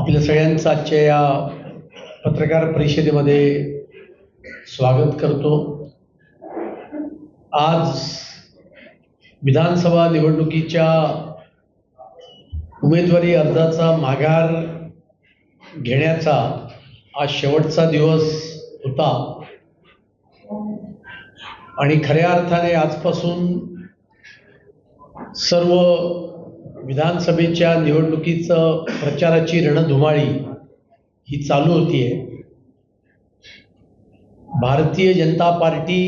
आपल्या सगळ्यांचं आजच्या या पत्रकार परिषदेमध्ये स्वागत करतो। आज विधानसभा निवडणुकीच्या उमेदवारी अर्जाचा माघार घेण्याचा आज शेवटचा दिवस होता आणि खऱ्या अर्थाने आजपासून सर्व विधानसभेच्या निवडणुकीचं प्रचाराची रणधुमाळी ही चालू होतीये। भारतीय जनता पार्टी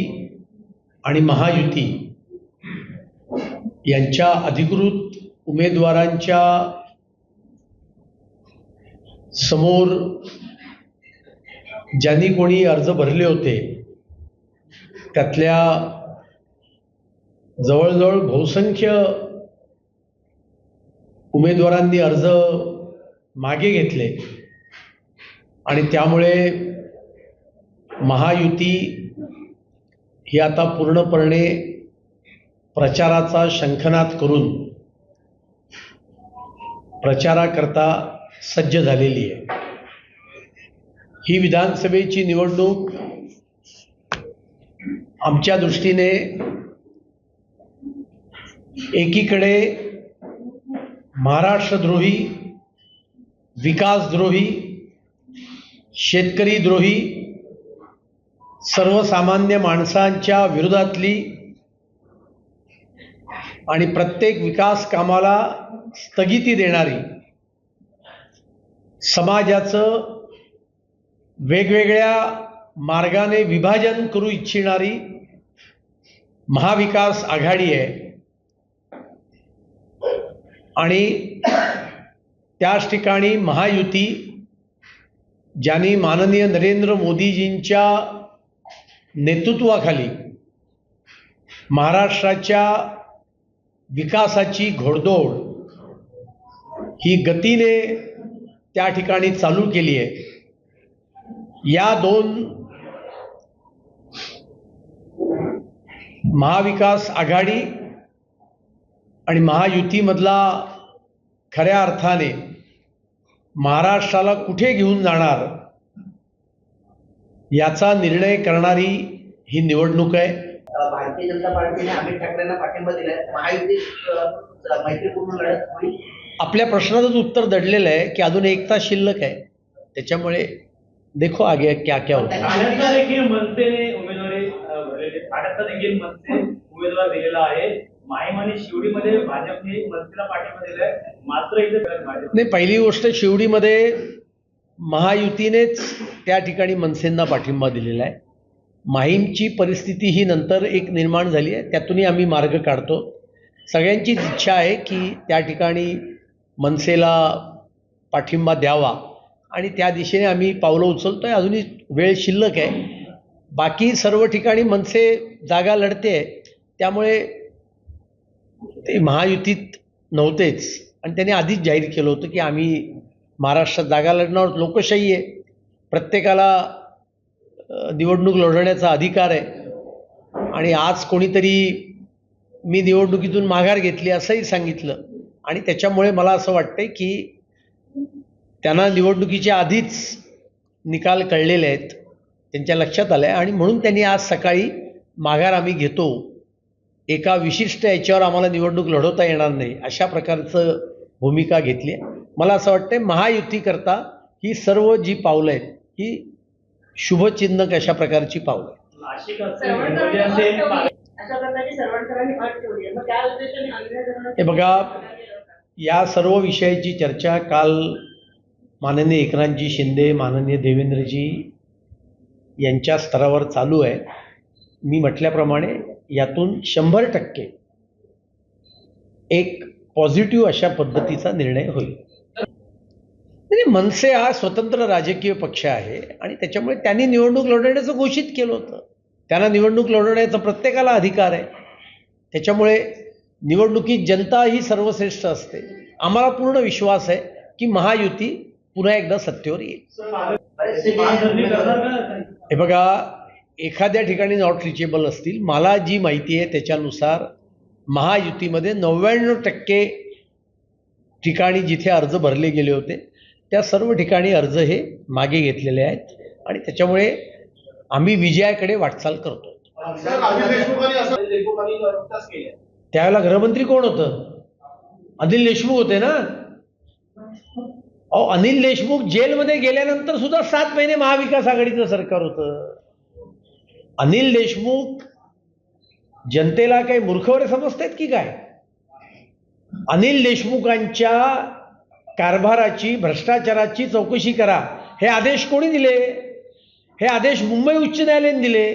आणि महायुती यांच्या अधिकृत उमेदवारांच्या समोर ज्यांनी कोणी अर्ज भरले होते त्यातल्या जवळजवळ बहुसंख्य उमेदवारांनी अर्ज मागे घेतले आणि त्यामुळे महायुती ही आता पूर्णपणे प्रचाराचा शंखनाद करून प्रचाराकरता सज्ज झालेली आहे। ही विधानसभेची निवडणूक आमच्या दृष्टीने एकीकडे महाराष्ट्रद्रोही, विकासद्रोही, शेतकरीद्रोही, सर्वसामान्य माणसांच्या विरोधातली आणि प्रत्येक विकास कामाला स्थगिती देणारी, समाजाचं वेगवेगळ्या मार्गाने विभाजन करू इच्छिणारी महाविकास आघाडी आहे आणि त्याच ठिकाणी महायुती ज्यांनी माननीय नरेंद्र मोदीजींच्या नेतृत्वाखाली महाराष्ट्राच्या विकासाची घोडदौड ही गतीने त्या ठिकाणी चालू केली आहे। या दोन महाविकास आघाडी आणि महायुतीमधला खऱ्या अर्थाने महाराष्ट्राला कुठे घेऊन जाणार याचा निर्णय करणारी ही निवडणूक आहे। भारतीय जनता पार्टीने अमित ठाकरेंना पाठिंबा दिलाय, महायुतीत मैत्रीपूर्ण लढत होईल। आपल्या प्रश्नाचंच उत्तर दडलेलं आहे की अजून एक तास शिल्लक आहे, त्याच्यामुळे देखो आगे क्या क्या होता ठाण्यातला देखील मनसेने उमेदवारी भरलेली, ठाण्यातला देखील मनसे उमेदवार दिलेला आहे। माहीम आणि शिवडीमध्ये भाजपने मनसेला पाठिंबा दिलाय, मात्र इथे भाजप नाही। पहिली गोष्ट, शिवडीमध्ये महायुतीनेच त्या ठिकाणी मनसेंना पाठिंबा दिलेला आहे। माहीमची परिस्थिती ही नंतर एक निर्माण झाली आहे, त्यातूनही आम्ही मार्ग काढतो। सगळ्यांचीच इच्छा आहे की त्या ठिकाणी मनसेला पाठिंबा द्यावा आणि त्या दिशेने आम्ही पावलं उचलतोय। अजूनही वेळ शिल्लक आहे। बाकी सर्व ठिकाणी मनसे जागा लढते, त्यामुळे ते महायुतीत नव्हतेच आणि त्यांनी आधीच जाहीर केलं होतं की आम्ही महाराष्ट्रात जागा लढणार। लोकशाही आहे, प्रत्येकाला निवडणूक लढवण्याचा अधिकार आहे आणि आज कोणीतरी मी निवडणुकीतून माघार घेतली असंही सांगितलं आणि त्याच्यामुळे मला असं वाटतंय की त्यांना निवडणुकीच्या आधीच निकाल कळलेले आहेत, त्यांच्या लक्षात आलं आहे आणि म्हणून त्यांनी आज सकाळी माघार आम्ही घेतो, एका विशिष्ट याच्यावर आम्हाला निवडणूक लढवता येणार नाही अशा प्रकारचं भूमिका घेतली आहे। मला असं वाटतंय महायुतीकरता ही सर्व जी पावलं आहेत ही शुभचिन्हक अशा प्रकारची पावलं हे बघा, या सर्व विषयाची चर्चा काल माननीय एकनाथजी शिंदे, माननीय देवेंद्रजी यांच्या स्तरावर चालू आहे। मी म्हटल्याप्रमाणे यातून 100% एक पॉझिटिव्ह अशा पद्धतीचा निर्णय होईल। मनसे हा स्वतंत्र राजकीय पक्ष आहे आणि त्याच्यामुळे त्यांनी निवडणूक लढवण्याचं घोषित केलं होतं। त्यांना निवडणूक लढवण्याचा प्रत्येकाला अधिकार आहे, त्याच्यामुळे निवडणुकीत जनता ही सर्वश्रेष्ठ असते। आम्हाला पूर्ण विश्वास आहे की महायुती पुन्हा एकदा सत्तेवर येईल। हे बघा, एखाद्या ठिकाणी नॉट रिचेबल असतील, मला जी माहिती आहे त्याच्यानुसार महायुतीमध्ये 99% ठिकाणी जिथे अर्ज भरले गेले होते त्या सर्व ठिकाणी अर्ज हे मागे घेतलेले आहेत आणि त्याच्यामुळे आम्ही विजयाकडे वाटचाल करतो. त्यावेळेला गृहमंत्री कोण होतं? अनिल देशमुख होते ना. अहो, अनिल देशमुख जेलमध्ये गेल्यानंतर सुद्धा 7 महिने महाविकास आघाडीचं सरकार होतं. अनिल देशमुख जनतेला काही मूर्खवर समजतात की काय? अनिल देशमुखांच्या कारभाराची, भ्रष्टाचाराची चौकशी करा हे आदेश कोणी दिले? हे आदेश मुंबई उच्च न्यायालयाने दिले.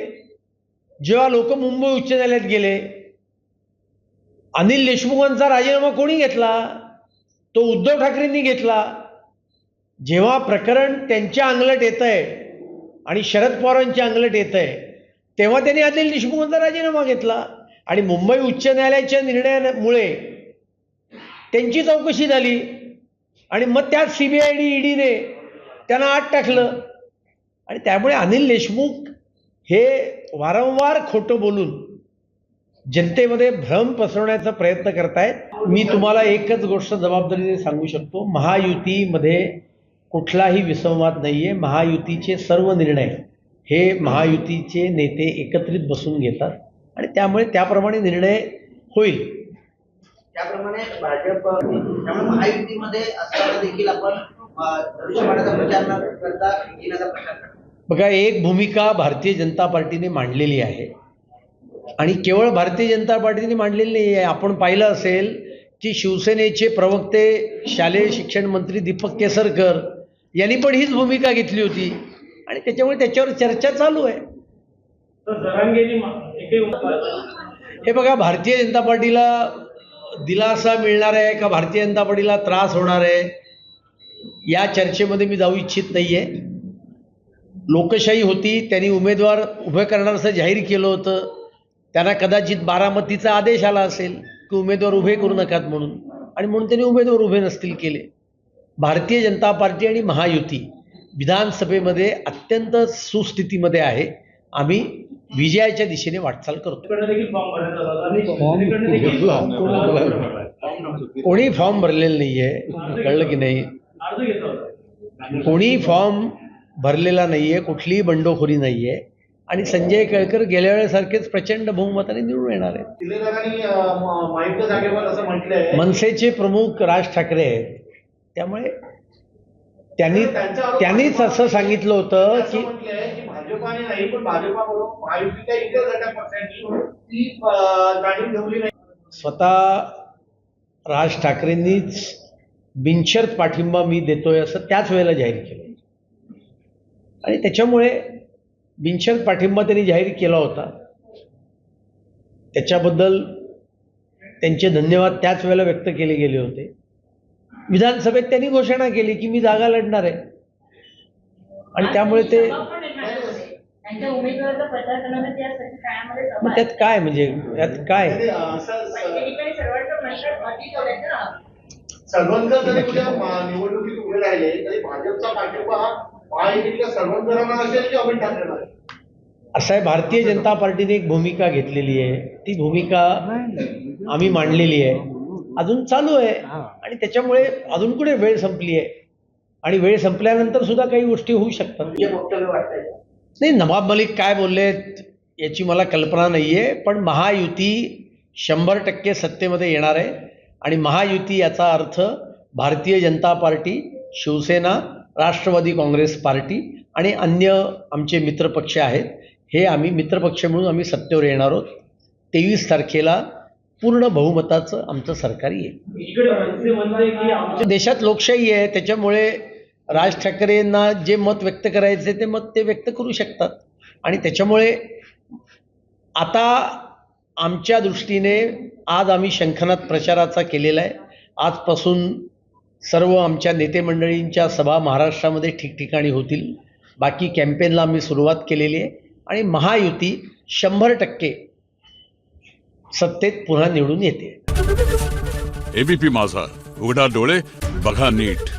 जेव्हा लोक मुंबई उच्च न्यायालयात गेले, अनिल देशमुखांचा राजीनामा कोणी घेतला? तो उद्धव ठाकरेंनी घेतला. जेव्हा प्रकरण त्यांच्या अंगलट येत आहे आणि शरद पवारांच्या अंगलट येत आहे, तेव्हा त्यांनी अनिल देशमुखांचा राजीनामा घेतला आणि मुंबई उच्च न्यायालयाच्या निर्णयामुळे त्यांची चौकशी झाली आणि मग त्यात CBID EDने त्यांना आत टाकलं. आणि त्यामुळे अनिल देशमुख हे वारंवार खोटं बोलून जनतेमध्ये भ्रम पसरवण्याचा प्रयत्न करतायत. मी तुम्हाला एकच गोष्ट जबाबदारीने सांगू शकतो, महायुतीमध्ये कुठलाही विसंवाद नाही आहे. महायुतीचे सर्व निर्णय हे महायुतीचे नेते एकत्रित बसून घेतात आणि त्यामुळे त्याप्रमाणे निर्णय होईल. त्याप्रमाणे भाजप, त्यामुळे महायुतीमध्ये असताना देखील आपण धनुष्यबाणाचा प्रचार न करता येण्याचा प्रचार करतो. बघा, एक भूमिका भारतीय जनता पार्टीने मांडलेली आहे आणि केवळ भारतीय जनता पार्टीने मांडलेली नाही आहे. आपण पाहिलं असेल की शिवसेनेचे प्रवक्ते शालेय शिक्षण मंत्री दीपक केसरकर यांनी पण हीच भूमिका घेतली होती आणि त्याच्यामुळे त्याच्यावर चर्चा चालू आहे. हे बघा, भारतीय जनता पार्टीला दिलासा मिळणार आहे का भारतीय जनता पार्टीला त्रास होणार आहे या चर्चेमध्ये मी जाऊ इच्छित नाही आहे. लोकशाही होती, त्यांनी उमेदवार उभे करणार असं जाहीर केलं होतं. त्यांना कदाचित बारामतीचा आदेश आला असेल की उमेदवार उभे करू नकात म्हणून, आणि म्हणून त्यांनी उमेदवार उभे नसतील केले. भारतीय जनता पार्टी आणि महायुती विधानसभेमध्ये अत्यंत सुस्थितीमध्ये आहे. आम्ही विजयाच्या दिशेने वाटचाल करतो. कोणी फॉर्म भरलेला नाही आहे, कळलं की नाही? कोणी फॉर्म भरलेला नाही आहे, कुठलीही बंडखोरी नाही आहे आणि संजय केळकर गेल्या वेळेसारखेच प्रचंड बहुमताने निवडून येणार आहेत. मनसेचे प्रमुख राज ठाकरे आहेत, त्यामुळे त्यांनीच असं सांगितलं होतं की भाजपाने नाही पण भाजपाबरोबर महायुतीच्या इतर घटक पक्षांनी ती जाणीव ठेवली नाही. स्वतः राज ठाकरेंनीच बिनशर्त पाठिंबा मी देतोय असं त्याच वेळेला जाहीर केलं आणि त्याच्यामुळे बिनशर्त पाठिंबा त्यांनी जाहीर केला होता. त्याच्याबद्दल त्यांचे धन्यवाद त्याच वेळेला व्यक्त केले गेले होते. विधानसभेत त्यांनी घोषणा केली की मी जागा लढणार आहे आणि त्यामुळे ते मग त्यात काय, म्हणजे यात काय? सर्वांकर जरी उद्या निवडणुकीत उभे राहिले तरी भाजपचा पाठिंबा हा महायुतीतल्या सर्वांकरांना असेल की अमित ठाकरेंना? असं आहे, भारतीय जनता पार्टीने एक भूमिका घेतलेली आहे, ती भूमिका आम्ही मांडलेली आहे, अजून चालू आहे आणि त्याच्यामुळे अजून कुठे वेळ संपली आहे आणि वेळ संपल्यानंतर सुद्धा काही गोष्टी होऊ शकतात. नाही, नवाब मलिक काय बोललेत याची मला कल्पना नाही आहे, पण महायुती 100% सत्तेमध्ये येणार आहे आणि महायुती याचा अर्थ भारतीय जनता पार्टी, शिवसेना, राष्ट्रवादी काँग्रेस पार्टी आणि अन्य आमचे मित्रपक्ष आहेत, हे आम्ही मित्रपक्ष म्हणून आम्ही सत्तेवर येणार आहोत. 23 तारखेला पूर्ण बहुमताचं आमचं सरकार येईल. देशात लोकशाही आहे, त्याच्यामुळे राज ठाकरेंना जे मत व्यक्त करायचे ते मत ते व्यक्त करू शकतात आणि त्याच्यामुळे आता आमच्या दृष्टीने आज आम्ही शंखनाद प्रचाराचा केलेला आहे. आजपासून सर्व आमच्या नेते मंडळींच्या सभा महाराष्ट्रामध्ये ठिकठिकाणी होतील. बाकी कॅम्पेनला आम्ही सुरुवात केलेली आहे आणि महायुती 100% सत्तेत पुन्हा निवडून येते. एबीपी माझा, उघडा डोळे बघा नीट.